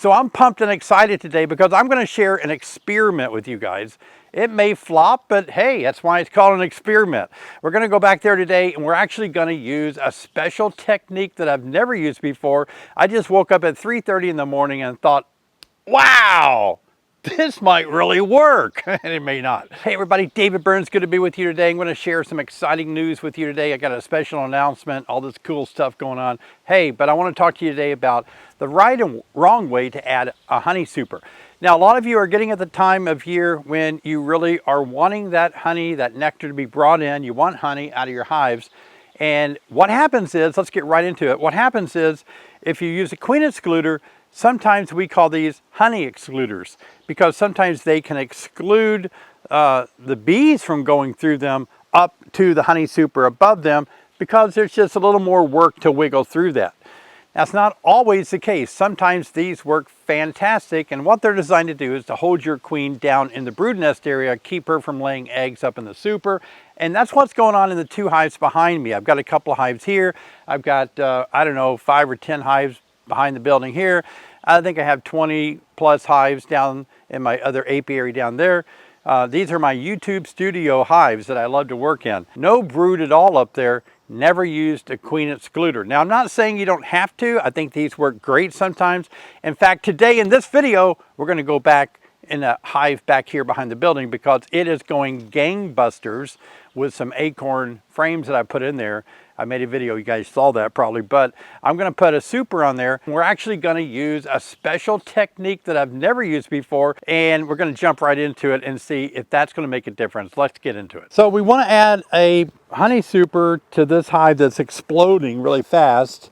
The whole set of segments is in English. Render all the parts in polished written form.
So I'm pumped and excited today because I'm going to share an experiment with you guys. It may flop, but hey, that's why it's called an experiment. We're going to go back there today and we're actually going to use a special technique that I've never used before. I just woke up at 3:30 in the morning and thought, wow, this might really work. And it may not. Hey everybody, David Burns, good to be with you today. I'm going to share some exciting news with you today. I got a special announcement, all this cool stuff going on. Hey, but I want to talk to you today about the right and wrong way to add a honey super. Now, a lot of you are getting at the time of year when you really are wanting that honey, that nectar to be brought in. You want honey out of your hives. And what happens is, let's get right into it. What happens is, if you use a queen excluder, sometimes we call these honey excluders because sometimes they can exclude the bees from going through them up to the honey super above them because there's just a little more work to wiggle through that. That's not always the case. Sometimes these work fantastic, and what they're designed to do is to hold your queen down in the brood nest area, keep her from laying eggs up in the super, and that's what's going on in the two hives behind me. I've got a couple of hives here. I've got, I don't know, 5 or 10 hives behind the building here. I think I have 20 plus hives down in my other apiary down there. These are my YouTube studio hives that I love to work in. No brood at all up there. Never used a queen excluder. Now, I'm not saying you don't have to. I think these work great sometimes. In fact, today in this video, we're going to go back in a hive back here behind the building because it is going gangbusters with some acorn frames that I put in there. I made a video, you guys saw that probably, but I'm going to put a super on there. We're actually going to use a special technique that I've never used before, and we're going to jump right into it and see if that's going to make a difference. Let's get into it. So we want to add a honey super to this hive that's exploding really fast,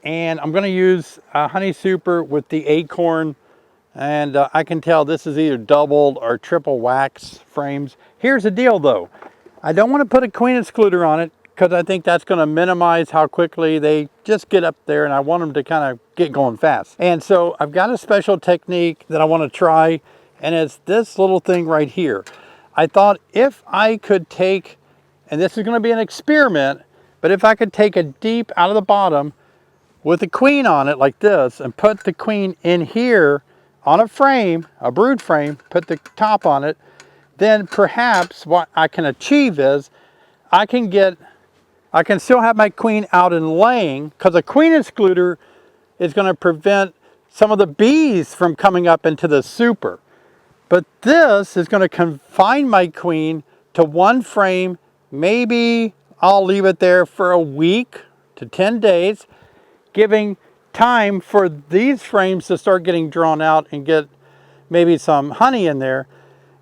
and I'm going to use a honey super with the acorn, and I can tell this is either doubled or triple wax frames. Here's the deal though. I don't want to put a queen excluder on it because I think that's going to minimize how quickly they just get up there, and I want them to kind of get going fast. And so I've got a special technique that I want to try, and it's this little thing right here. I thought if I could take, and this is going to be an experiment, but if I could take a deep out of the bottom with a queen on it like this and put the queen in here on a frame, a brood frame, put the top on it, then perhaps what I can achieve is I can still have my queen out and laying, because a queen excluder is going to prevent some of the bees from coming up into the super. But this is going to confine my queen to one frame. Maybe I'll leave it there for a week to 10 days, giving time for these frames to start getting drawn out and get maybe some honey in there.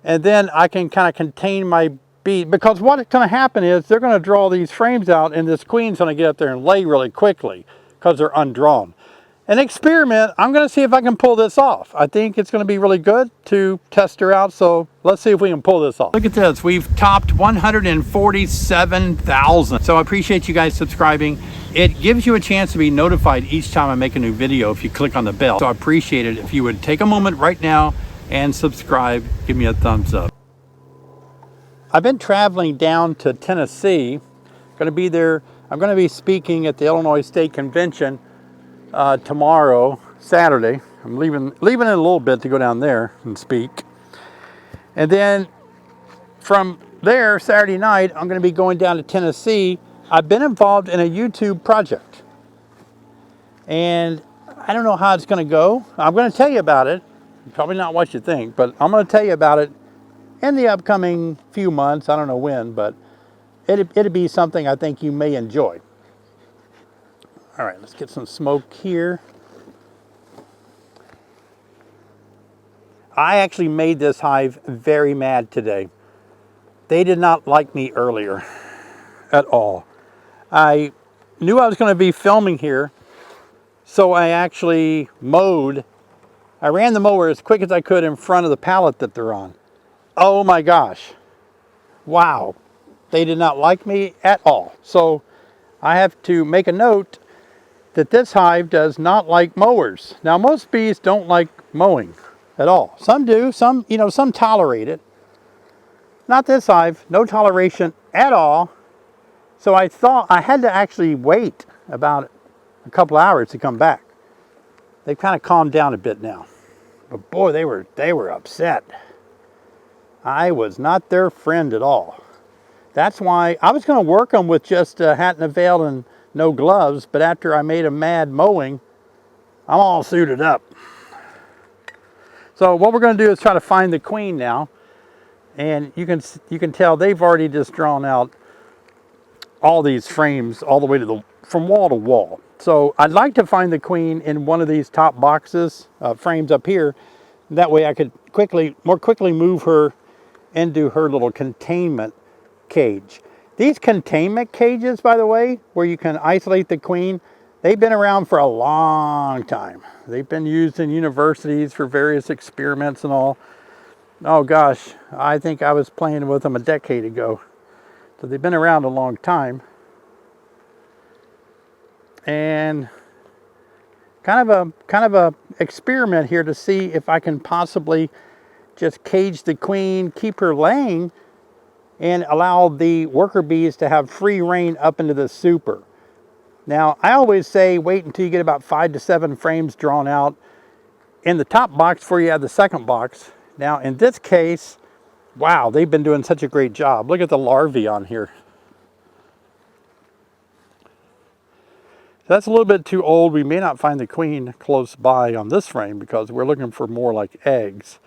And then I can kind of contain my bee, because what's going to happen is they're going to draw these frames out and this queen's going to get up there and lay really quickly because they're undrawn. An experiment, I'm going to see if I can pull this off. I think it's going to be really good to test her out, so let's see if we can pull this off. Look at this, we've topped 147,000. So I appreciate you guys subscribing. It gives you a chance to be notified each time I make a new video if you click on the bell. So I appreciate it if you would take a moment right now and subscribe, give me a thumbs up. I've been traveling down to Tennessee. I'm going to be there. I'm going to be speaking at the Illinois State Convention tomorrow, Saturday. I'm leaving in a little bit to go down there and speak. And then from there, Saturday night, I'm going to be going down to Tennessee. I've been involved in a YouTube project. And I don't know how it's going to go. I'm going to tell you about it. Probably not what you think, but I'm going to tell you about it in the upcoming few months. I don't know when, but it'd be something I think you may enjoy. All right, let's get some smoke here. I actually made this hive very mad today. They did not like me earlier at all. I knew I was going to be filming here, so I actually mowed. I ran the mower as quick as I could in front of the pallet that they're on. Oh my gosh. Wow. They did not like me at all. So I have to make a note that this hive does not like mowers. Now, most bees don't like mowing at all. Some do, some tolerate it. Not this hive, no toleration at all. So I thought I had to actually wait about a couple hours to come back. They've kind of calmed down a bit now. But boy, they were upset. I was not their friend at all. That's why I was going to work them with just a hat and a veil and no gloves, but after I made them mad mowing, I'm all suited up. So what we're going to do is try to find the queen now. And you can tell they've already just drawn out all these frames all the way to from wall to wall. So I'd like to find the queen in one of these top boxes, frames up here. That way I could more quickly move her into her little containment cage. These containment cages, by the way, where you can isolate the queen, they've been around for a long time. They've been used in universities for various experiments and all. Oh gosh, I think I was playing with them a decade ago. So they've been around a long time. And kind of a experiment here to see if I can possibly just cage the queen, keep her laying, and allow the worker bees to have free reign up into the super. Now, I always say wait until you get about 5 to 7 frames drawn out in the top box before you add the second box. Now, in this case, wow, they've been doing such a great job. Look at the larvae on here. That's a little bit too old. We may not find the queen close by on this frame because we're looking for more like eggs.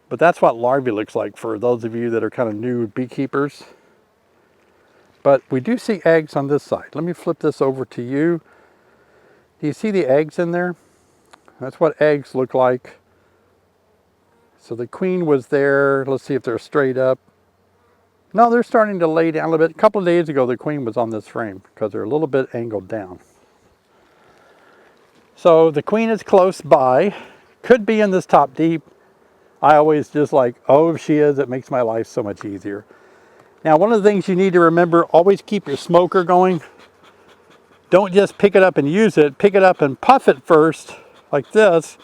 But that's what larvae looks like for those of you that are kind of new beekeepers. But we do see eggs on this side. Let me flip this over to you. Do you see the eggs in there? That's what eggs look like. So the queen was there. Let's see if they're straight up. No, they're starting to lay down a little bit. A couple of days ago, the queen was on this frame because they're a little bit angled down. So the queen is close by. Could be in this top deep. I always just like, oh, if she is, it makes my life so much easier. Now, one of the things you need to remember, always keep your smoker going. Don't just pick it up and use it. Pick it up and puff it first, like this.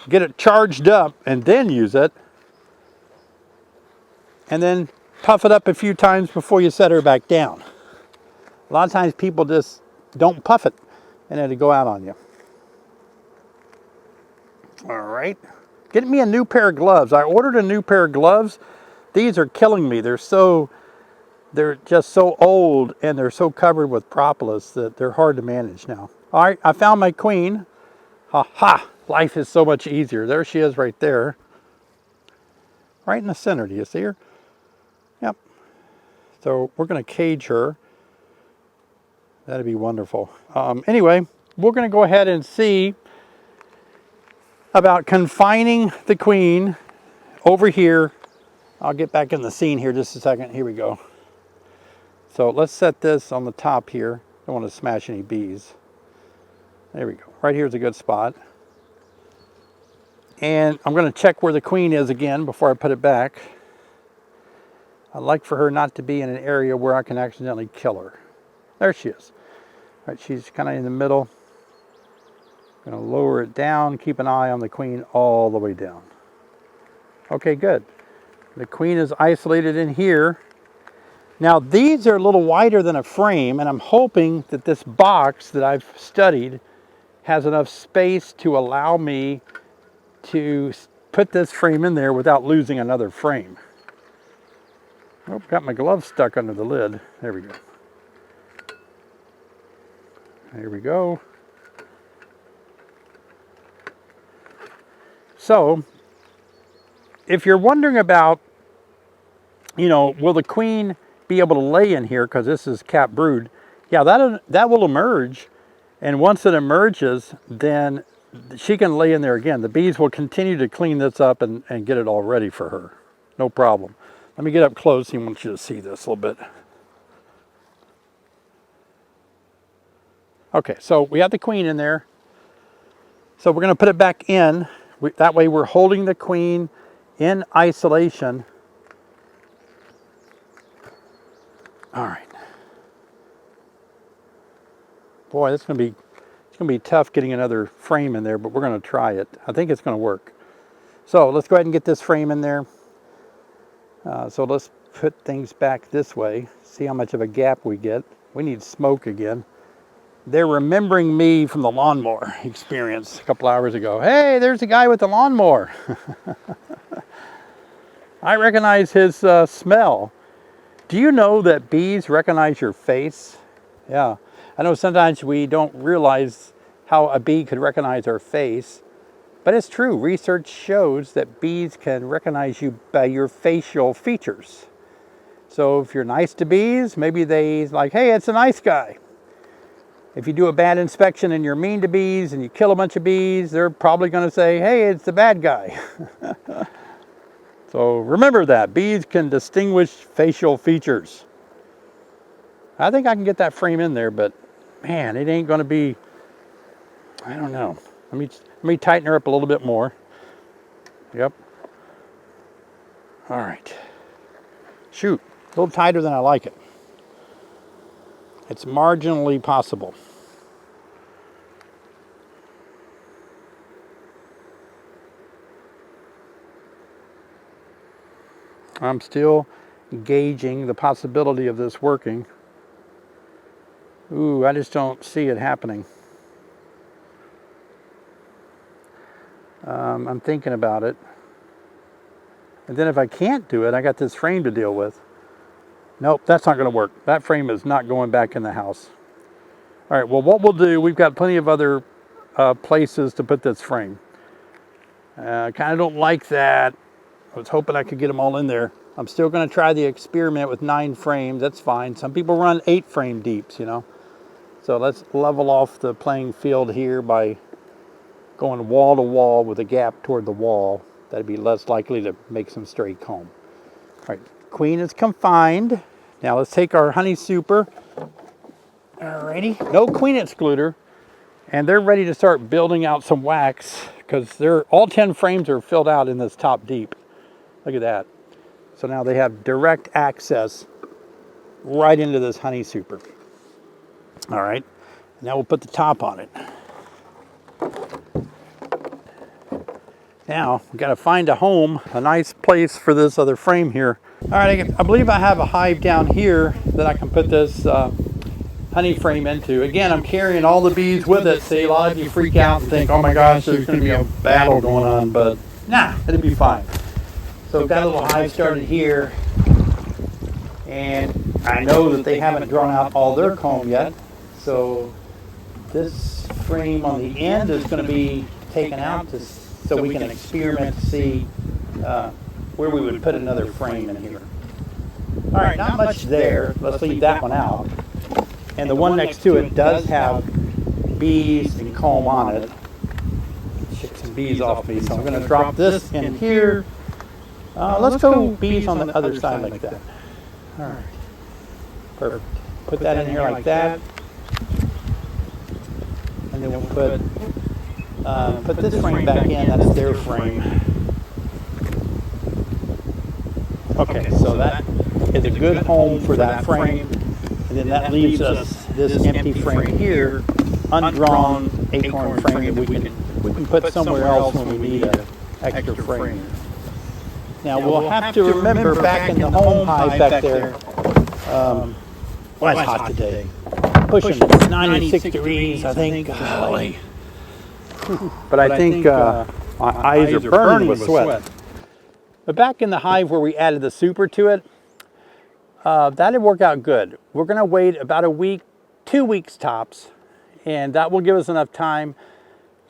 Get it charged up and then use it. And then puff it up a few times before you set her back down. A lot of times people just don't puff it and it'll go out on you. All right. Get me a new pair of gloves. I ordered a new pair of gloves. These are killing me. They're just so old and they're so covered with propolis that they're hard to manage now. All right, I found my queen. Ha ha, life is so much easier. There she is right there. Right in the center, do you see her? Yep. So we're gonna cage her. That'd be wonderful. Anyway, we're gonna go ahead and see about confining the queen over here. I'll get back in the scene here just a second. Here we go. So let's set this on the top here. Don't want to smash any bees. There we go. Right here is a good spot. And I'm going to check where the queen is again before I put it back. I'd like for her not to be in an area where I can accidentally kill her. There she is. All right, she's kind of in the middle. Going to lower it down, keep an eye on the queen all the way down. Okay, good. The queen is isolated in here. Now these are a little wider than a frame, and I'm hoping that this box that I've studied has enough space to allow me to put this frame in there without losing another frame. Oh, got my glove stuck under the lid. There we go. There we go. So, if you're wondering about, you know, will the queen be able to lay in here because this is cap brood? Yeah, that will emerge, and once it emerges, then she can lay in there again. The bees will continue to clean this up and get it all ready for her. No problem. Let me get up close. I want you to see this a little bit. Okay, so we have the queen in there. So we're going to put it back in. That way we're holding the queen in isolation. All right. Boy, it's going to be tough getting another frame in there, but we're going to try it. I think it's going to work. So let's go ahead and get this frame in there. So let's put things back this way. See how much of a gap we get. We need smoke again. they're remembering me from the lawnmower experience a couple hours ago. Hey, there's the guy with the lawnmower. I recognize his smell. Do you know that bees recognize your face? Yeah, I know sometimes we don't realize how a bee could recognize our face, but it's true. Research shows that bees can recognize you by your facial features. So if you're nice to bees, maybe they like, hey, it's a nice guy. If you do a bad inspection and you're mean to bees and you kill a bunch of bees, they're probably going to say, hey, it's the bad guy. So remember that. Bees can distinguish facial features. I think I can get that frame in there, but man, it ain't going to be, I don't know. Let me tighten her up a little bit more. Yep. All right. Shoot, a little tighter than I like it. It's marginally possible. I'm still gauging the possibility of this working. Ooh, I just don't see it happening. I'm thinking about it. And then if I can't do it, I got this frame to deal with. Nope, that's not going to work. That frame is not going back in the house. All right, well, what we'll do, we've got plenty of other places to put this frame. I kind of don't like that. I was hoping I could get them all in there. I'm still going to try the experiment with 9 frames. That's fine. Some people run 8 frame deeps, you know. So let's level off the playing field here by going wall to wall with a gap toward the wall. That'd be less likely to make some stray comb. All right, queen is confined. Now let's take our honey super. Alrighty, no queen excluder. And they're ready to start building out some wax because all 10 frames are filled out in this top deep. Look at that. So now they have direct access right into this honey super. All right, now we'll put the top on it. Now we've got to find a home, a nice place for this other frame here. All right, I believe I have a hive down here that I can put this honey frame into. Again, I'm carrying all the bees with it. See, a lot of you freak out and think, oh my gosh, there's going to be a battle going on, but nah, it'll be fine. So I've got a little hive started here, and I know that they haven't drawn out all their comb yet, so this frame on the end is going to be taken out so we can experiment to see where we would put another frame in here. All right, not much there. Let's leave that one out. And the one next to it does have bees and comb on it. Shake some bees off me, so I'm going to drop this in here. Let's go bees on the other side like that. All right, perfect. Put that in here like that. And then we'll put this frame back in. That's their frame. Okay, so that is a good home for that frame. And then that leaves us this empty frame here, undrawn acorn frame that we can put somewhere else when we need an extra frame. Now we'll have to remember back in the home hive back there, well, it's hot today. Pushing 96 degrees, I think. Golly. But I think my eyes are burning with sweat. But back in the hive where we added the super to it, that'd work out good. We're going to wait about a week, 2 weeks tops, and that will give us enough time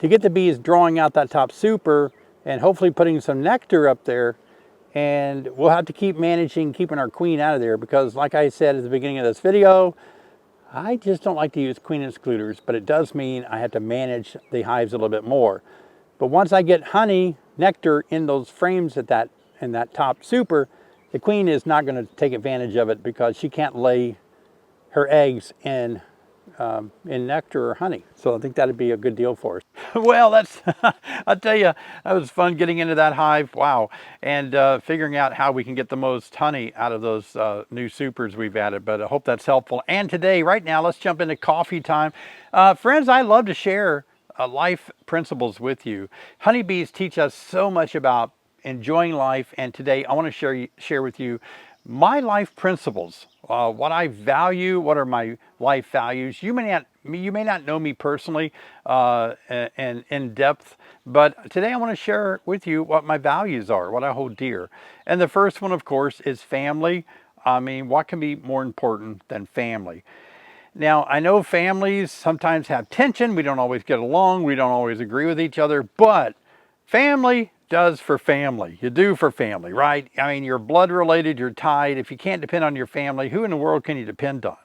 to get the bees drawing out that top super and hopefully putting some nectar up there. And we'll have to keep managing keeping our queen out of there because, like I said at the beginning of this video, I just don't like to use queen excluders, but it does mean I have to manage the hives a little bit more. But once I get honey, nectar in those frames in that top super, the queen is not going to take advantage of it because she can't lay her eggs in nectar or honey. So I think that'd be a good deal for us. Well, I'll tell you, that was fun getting into that hive. Wow. And figuring out how we can get the most honey out of those new supers we've added. But I hope that's helpful. And today, right now, let's jump into coffee time. Friends, I love to share life principles with you. Honeybees teach us so much about enjoying life. And today I want to share with you my life principles, what I value, what are my life values. You may you may not know me personally and in depth, but today I want to share with you what my values are, what I hold dear. And the first one, of course, is family. I mean, what can be more important than family? Now, I know families sometimes have tension. We don't always get along. We don't always agree with each other, but family does for family. You do for family, right? I mean, you're blood related, you're tied. If you can't depend on your family, who in the world can you depend on?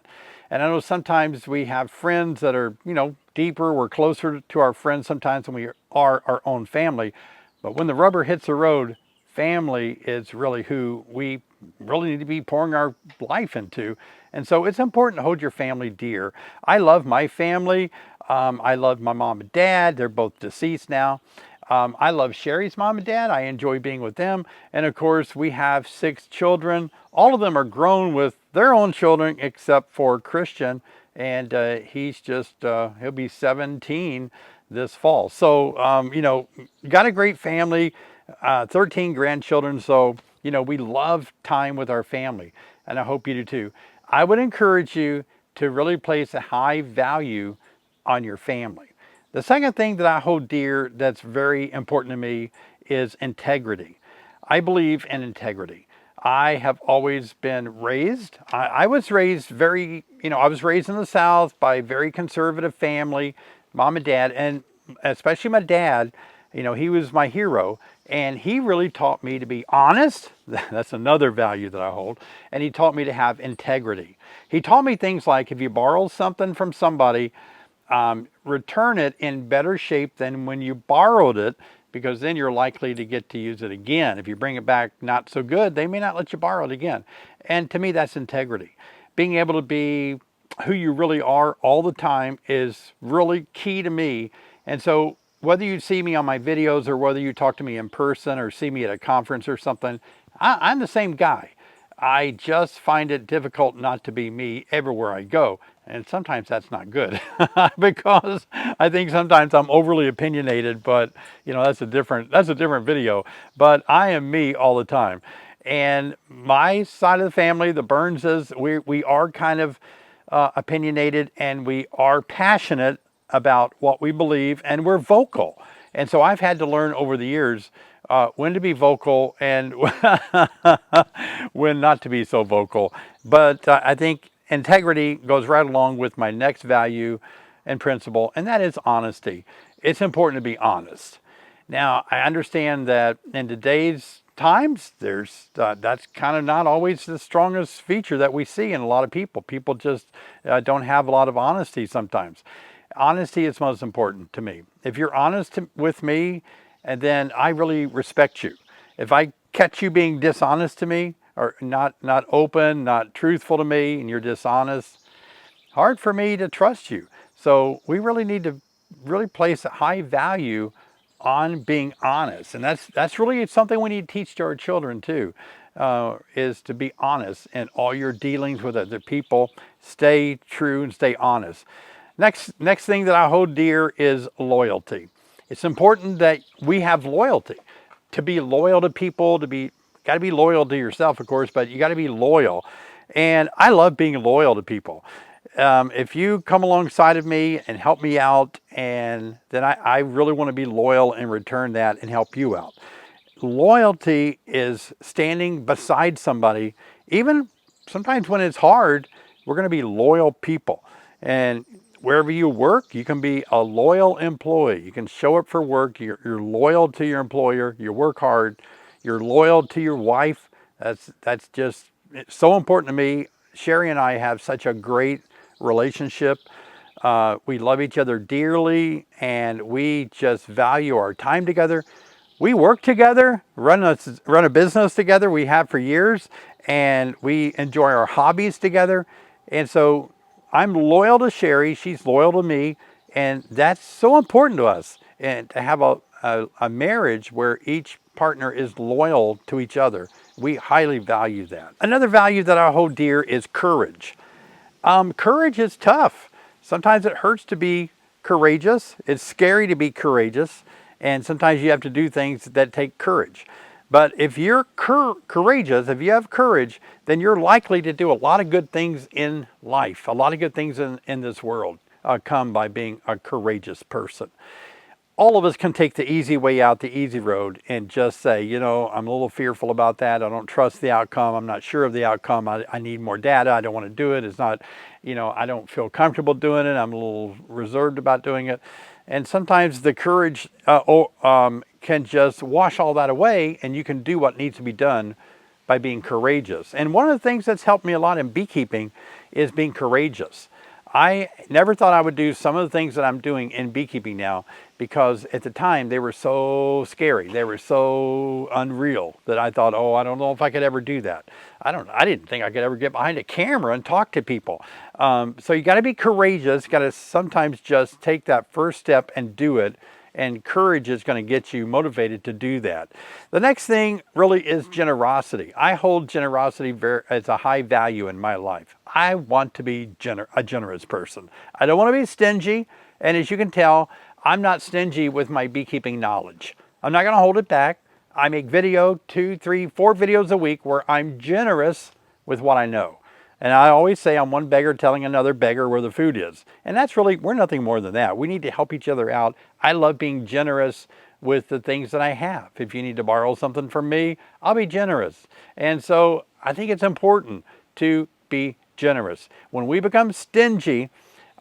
And I know sometimes we have friends that are, deeper. We're closer to our friends sometimes than we are our own family. But when the rubber hits the road, family is really who we really need to be pouring our life into. And so it's important to hold your family dear. I love my family. I love my mom and dad. They're both deceased now. I love Sherry's mom and dad. I enjoy being with them. And of course, we have 6 children. All of them are grown with their own children except for Christian. And he's just, he'll be 17 this fall. So, got a great family, 13 grandchildren. So, we love time with our family. And I hope you do too. I would encourage you to really place a high value on your family. The second thing that I hold dear that's very important to me is integrity. I believe in integrity. I have always been raised. I was raised I was raised in the South by a very conservative family, mom and dad, and especially my dad. He was my hero, and he really taught me to be honest. That's another value that I hold. And he taught me to have integrity. He taught me things like if you borrow something from somebody, return it in better shape than when you borrowed it, because then you're likely to get to use it again. If you bring it back not so good, they may not let you borrow it again. And to me, that's integrity. Being able to be who you really are all the time is really key to me. And so whether you see me on my videos or whether you talk to me in person or see me at a conference or something, I'm the same guy. I just find it difficult not to be me everywhere I go. And sometimes that's not good because I think sometimes I'm overly opinionated, but that's a different video. But I am me all the time. And my side of the family, the Burnses, we are kind of opinionated, and we are passionate about what we believe, and we're vocal. And so I've had to learn over the years when to be vocal and when not to be so vocal. But I think integrity goes right along with my next value and principle, and that is honesty. It's important to be honest. Now, I understand that in today's times, that's kind of not always the strongest feature that we see in a lot of people. People just don't have a lot of honesty sometimes. Honesty is most important to me. If you're honest with me, and then I really respect you. If I catch you being dishonest to me, or not open, not truthful to me, and you're dishonest, hard for me to trust you. So we really need to really place a high value on being honest. And that's really something we need to teach to our children too, is to be honest in all your dealings with other people. Stay true and stay honest. Next thing that I hold dear is loyalty. It's important that we have loyalty. To be loyal to people, got to be loyal to yourself, of course, but you got to be loyal. And I love being loyal to people. If you come alongside of me and help me out, and then I really want to be loyal and return that and help you out. Loyalty is standing beside somebody, even sometimes when it's hard. We're going to be loyal people. And wherever you work, you can be a loyal employee. You can show up for work. You're loyal to your employer. You work hard. You're loyal to your wife. That's just so important to me. Sherry and I have such a great relationship. We love each other dearly, and we just value our time together. We work together, run a business together. We have for years, and we enjoy our hobbies together. And so I'm loyal to Sherry. She's loyal to me, and that's so important to us. And to have a marriage where each partner is loyal to each other, we highly value that. Another value that I hold dear is courage. Courage is tough. Sometimes it hurts to be courageous. It's scary to be courageous. And sometimes you have to do things that take courage. But if you're courageous, if you have courage, then you're likely to do a lot of good things in life, a lot of good things in this world. come by being a courageous person. All of us can take the easy way out, the easy road, and just say, you know, I'm a little fearful about that. I don't trust the outcome. I'm not sure of the outcome. I need more data. I don't want to do it. It's not, you know, I don't feel comfortable doing it. I'm a little reserved about doing it. And sometimes the courage can just wash all that away, and you can do what needs to be done by being courageous. And one of the things that's helped me a lot in beekeeping is being courageous. I never thought I would do some of the things that I'm doing in beekeeping now, because at the time they were so scary. They were so unreal that I thought, oh, I don't know if I could ever do that. I didn't think I could ever get behind a camera and talk to people. So you got to be courageous. Got to sometimes just take that first step and do it. And courage is going to get you motivated to do that. The next thing really is generosity. I hold generosity as a high value in my life. I want to be a generous person. I don't want to be stingy. And as you can tell, I'm not stingy with my beekeeping knowledge. I'm not going to hold it back. I make 2, 3, 4 videos a week where I'm generous with what I know. And I always say I'm one beggar telling another beggar where the food is. And that's really, we're nothing more than that. We need to help each other out. I love being generous with the things that I have. If you need to borrow something from me, I'll be generous. And so I think it's important to be generous. When we become stingy,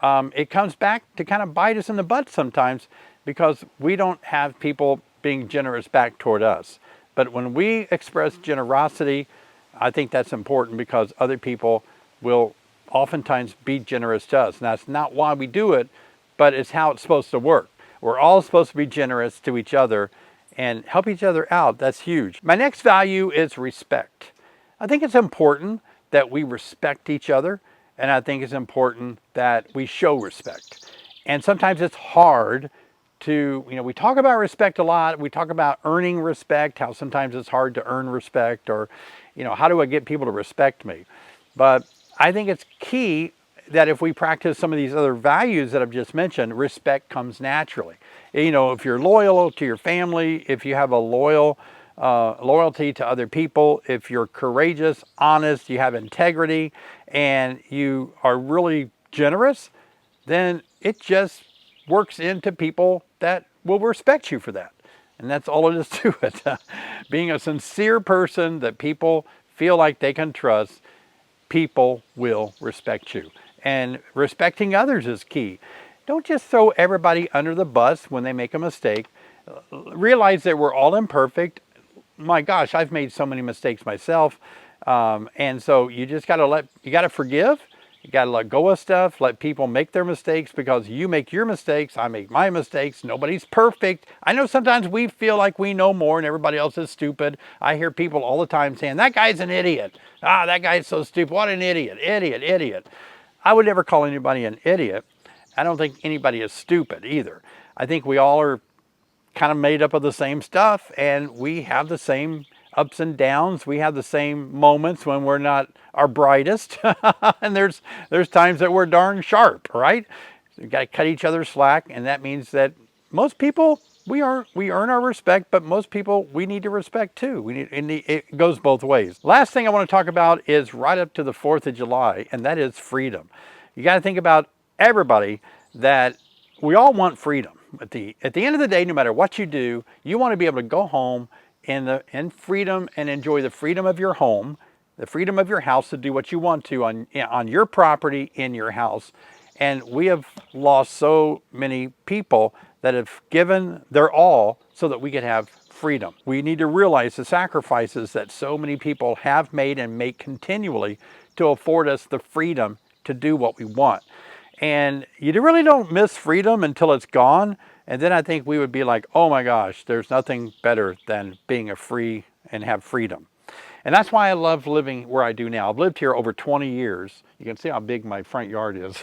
it comes back to kind of bite us in the butt sometimes, because we don't have people being generous back toward us. But when we express generosity, I think that's important, because other people will oftentimes be generous to us. And that's not why we do it, but it's how it's supposed to work. We're all supposed to be generous to each other and help each other out. That's huge. My next value is respect. I think it's important that we respect each other, and I think it's important that we show respect. And sometimes it's hard to, you know, we talk about respect a lot. We talk about earning respect, how sometimes it's hard to earn respect, or, you know, how do I get people to respect me? But I think it's key that if we practice some of these other values that I've just mentioned, respect comes naturally. You know, if you're loyal to your family, if you have a loyalty to other people, if you're courageous, honest, you have integrity, and you are really generous, then it just works into people that will respect you for that. And that's all it is to it. Being a sincere person that people feel like they can trust, people will respect you. And respecting others is key. Don't just throw everybody under the bus when they make a mistake. Realize that we're all imperfect. My gosh, I've made so many mistakes myself. And so you just got to forgive. You got to let go of stuff, let people make their mistakes, because you make your mistakes, I make my mistakes. Nobody's perfect. I know sometimes we feel like we know more and everybody else is stupid. I hear people all the time saying, that guy's an idiot. Ah, that guy's so stupid. What an idiot, idiot, idiot. I would never call anybody an idiot. I don't think anybody is stupid either. I think we all are kind of made up of the same stuff, and we have the same ups and downs. We have the same moments when we're not our brightest. And there's times that we're darn sharp, right? We've got to cut each other slack, and that means that most people, we earn our respect, but most people we need to respect too. It goes both ways. Last thing I want to talk about is right up to the 4th of July, and that is freedom. You got to think about everybody, that we all want freedom. At the end of the day, no matter what you do, you want to be able to go home in freedom and enjoy the freedom of your home, the freedom of your house to do what you want to on your property, in your house. And we have lost so many people that have given their all so that we could have freedom. We need to realize the sacrifices that so many people have made and make continually to afford us the freedom to do what we want. And you really don't miss freedom until it's gone. And then I think we would be like, oh my gosh, there's nothing better than being free and have freedom. And that's why I love living where I do now. I've lived here over 20 years. You can see how big my front yard is.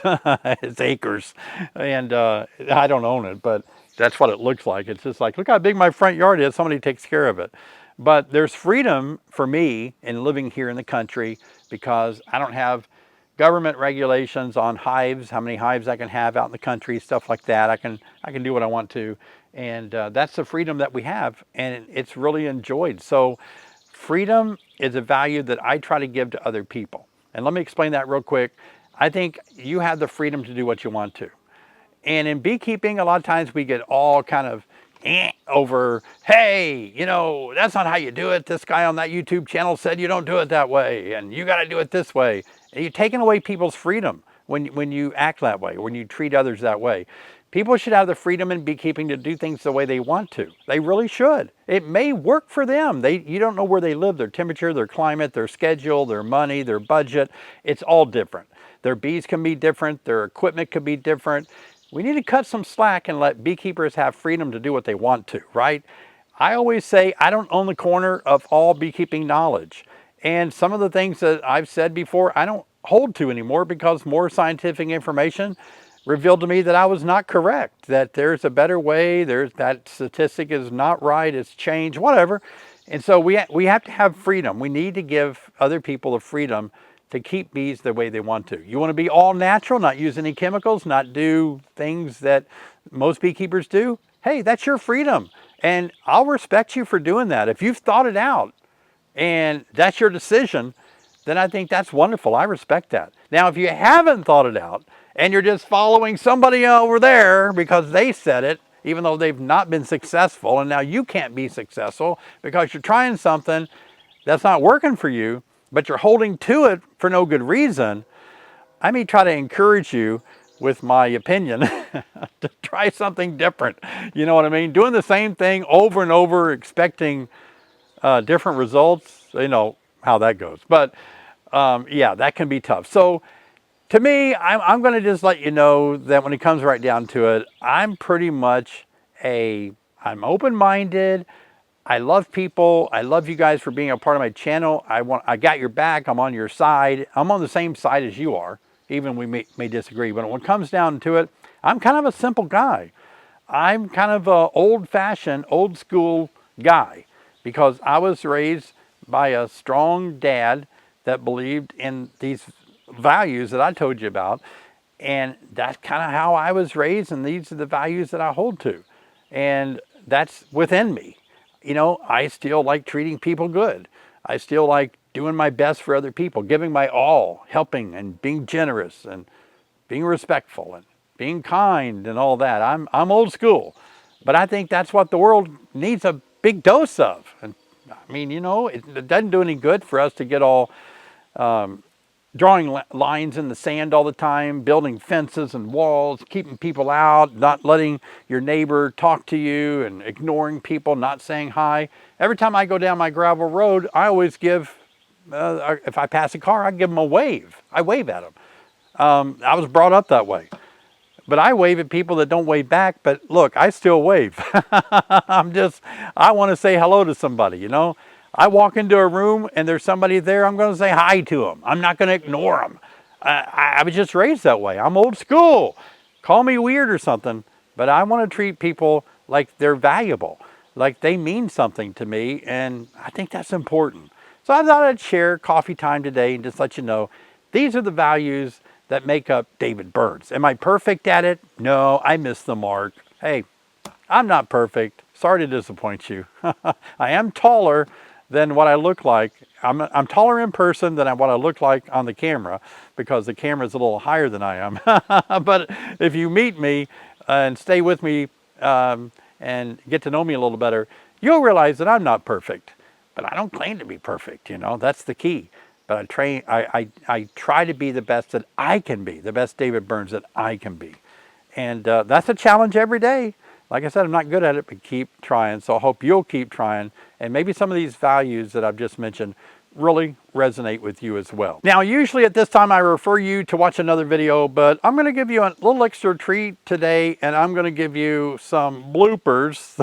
It's acres. And I don't own it, but that's what it looks like. It's just like, look how big my front yard is. Somebody takes care of it. But there's freedom for me in living here in the country, because I don't have government regulations on hives, how many hives I can have out in the country, stuff like that. I can do what I want to. And that's the freedom that we have. And it's really enjoyed. So freedom is a value that I try to give to other people. And let me explain that real quick. I think you have the freedom to do what you want to. And in beekeeping, a lot of times we get all kind of over, hey, you know, that's not how you do it. This guy on that YouTube channel said you don't do it that way, and you got to do it this way. And you're taking away people's freedom when you act that way, when you treat others that way. People should have the freedom in beekeeping to do things the way they want to. They really should. It may work for them. You don't know where they live, their temperature, their climate, their schedule, their money, their budget. It's all different. Their bees can be different. Their equipment could be different. We need to cut some slack and let beekeepers have freedom to do what they want to, right? I always say I don't own the corner of all beekeeping knowledge. And some of the things that I've said before, I don't hold to anymore because more scientific information revealed to me that I was not correct, that there's a better way, that statistic is not right, it's changed, whatever. And so we have to have freedom. We need to give other people the freedom to keep bees the way they want to. You want to be all natural, not use any chemicals, not do things that most beekeepers do? Hey, that's your freedom. And I'll respect you for doing that. If you've thought it out and that's your decision, then I think that's wonderful. I respect that. Now, if you haven't thought it out and you're just following somebody over there because they said it, even though they've not been successful, and now you can't be successful because you're trying something that's not working for you, but you're holding to it for no good reason, I may try to encourage you with my opinion to try something different. You know what I mean? Doing the same thing over and over, expecting different results, you know how that goes. But yeah, that can be tough. So to me, I'm going to just let you know that when it comes right down to it, I'm pretty much I'm open-minded. I love people. I love you guys for being a part of my channel. I got your back. I'm on your side. I'm on the same side as you are, even we may disagree. But when it comes down to it, I'm kind of a simple guy. I'm kind of a old-fashioned, old-school guy because I was raised by a strong dad that believed in these values that I told you about. And that's kind of how I was raised, and these are the values that I hold to. And that's within me. You know, I still like treating people good. I still like doing my best for other people, giving my all, helping and being generous and being respectful and being kind and all that. I'm old school, but I think that's what the world needs a big dose of. And I mean, you know, it doesn't do any good for us to get all drawing lines in the sand all the time, building fences and walls, keeping people out, not letting your neighbor talk to you, and ignoring people, not saying hi. Every time I go down my gravel road, I always give, if I pass a car, I give them a wave. I wave at them. I was brought up that way. But I wave at people that don't wave back, but look, I still wave. I want to say hello to somebody, you know. I walk into a room and there's somebody there, I'm going to say hi to them. I'm not going to ignore them. I was just raised that way. I'm old school. Call me weird or something, but I want to treat people like they're valuable, like they mean something to me, and I think that's important. So I thought I'd share coffee time today and just let you know, these are the values that make up David Burns. Am I perfect at it? No, I missed the mark. Hey, I'm not perfect. Sorry to disappoint you. I am taller than what I look like. I'm taller in person than what I look like on the camera because the camera's a little higher than I am. But if you meet me and stay with me and get to know me a little better, you'll realize that I'm not perfect. But I don't claim to be perfect, you know, that's the key. But I try to be the best that I can be, the best David Burns that I can be. And that's a challenge every day. Like I said, I'm not good at it, but keep trying. So I hope you'll keep trying. And maybe some of these values that I've just mentioned really resonate with you as well. Now, usually at this time, I refer you to watch another video, but I'm going to give you a little extra treat today, and I'm going to give you some bloopers.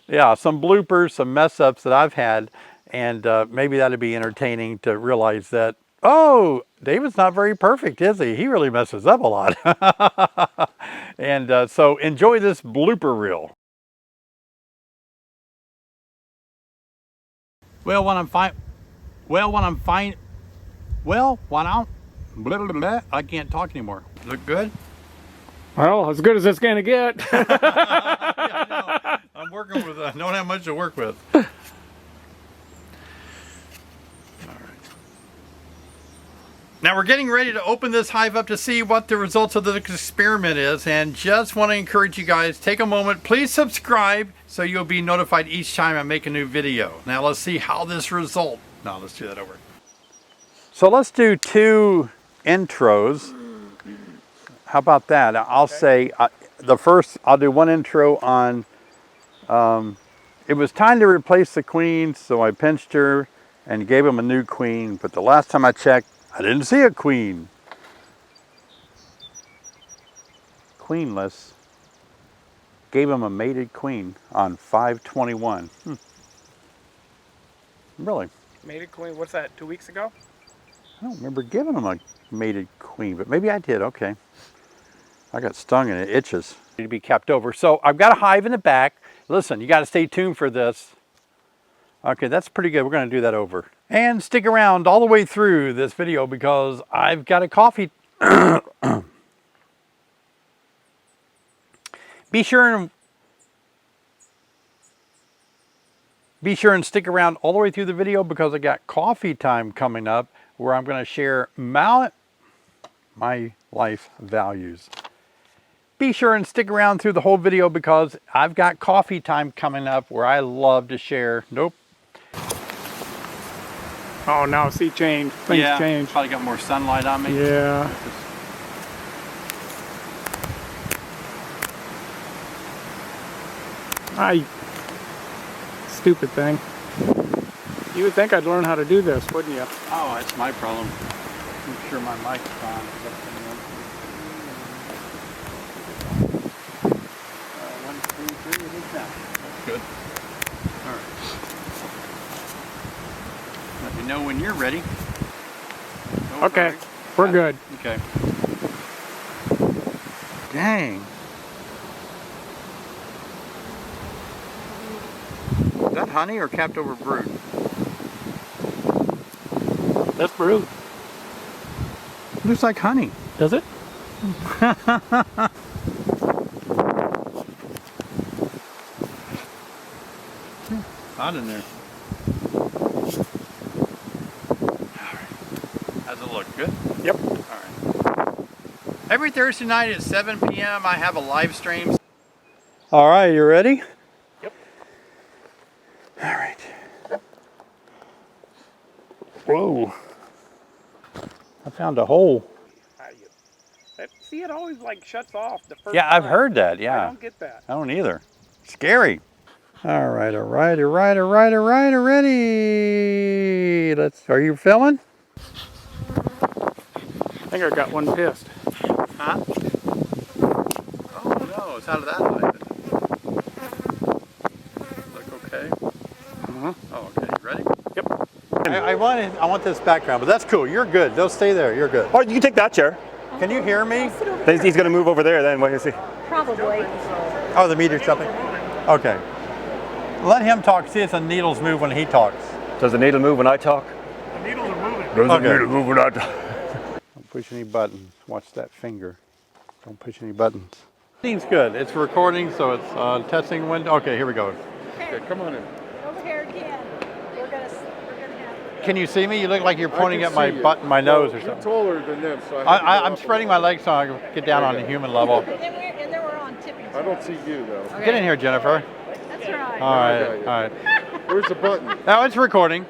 Yeah, some bloopers, some mess ups that I've had. And maybe that'd be entertaining to realize that, oh, David's not very perfect, is he? He really messes up a lot. And so enjoy this blooper reel. Well, when I'm fine, I can't talk anymore. Look good? Well, as good as it's gonna get. Yeah, I know. I'm working with, I don't have much to work with. All right. Now we're getting ready to open this hive up to see what the results of the experiment is, and just want to encourage you guys, take a moment, please subscribe so you'll be notified each time I make a new video. Now let's see how this result. No, let's do that over. So let's do 2 intros. How about that? I'll say the first, I'll do one intro on, it was time to replace the queen, so I pinched her and gave him a new queen, but the last time I checked, I didn't see a queen. Queenless. Gave him a mated queen on 5/21. Really? Mated queen, what's that, 2 weeks ago? I don't remember giving him a mated queen, but maybe I did, okay. I got stung and it itches. Need to be kept over. So I've got a hive in the back. Listen, you got to stay tuned for this. Okay, that's pretty good. We're going to do that over. And stick around all the way through this video because I've got a coffee. Be sure and stick around all the way through the video because I got coffee time coming up where I'm going to share my life values. Be sure and stick around through the whole video because I've got coffee time coming up where I love to share. Nope. Oh, now see, change. Things change. Probably got more sunlight on me. Yeah. Stupid thing. You would think I'd learn how to do this, wouldn't you? Oh, that's my problem. I'm sure my mic's on. 1, 2, 3, it is that. That's good. All right. Let me know when you're ready. Okay, we're good. Okay. Dang. Is that honey or capped over brood? That's brood. Looks like honey. Does it? Hot in there. How's it look? Good? Yep. All right. Every Thursday night at 7 p.m. I have a live stream. All right, you ready? Yep. All right. Whoa. I found a hole. See, it always like shuts off the first Yeah, I've time. heard that, yeah. I don't get that. I don't either. Scary. All right, all right, all right, all right, all right, ready. Are you filming? I think I got one pissed. Huh? Oh no, it's out of that hive. Look okay? Oh, okay, you ready? Yep. I want this background, but that's cool. You're good. They'll stay there. You're good. Oh, you can take that chair. Can you hear me? He's going to move over there then. What is he? Probably. Oh, the meter's jumping. Okay. Let him talk. See if the needles move when he talks. Does the needle move when I talk? The needles are moving. Does Okay. the needle move when I talk? Don't push any buttons. Watch that finger. Don't push any buttons. Seems good. It's recording, so it's testing window. Okay, here we go. Okay, come on in. Over here again. We're gonna have. Can you see me? You look like you're pointing at my butt, my nose or something. You're taller than them, so I'm spreading my legs so I can get down on the human level. And then we're on tipping. I don't see you though. Get in here, Jennifer. That's right. All right, all right. Where's the button? Now it's recording.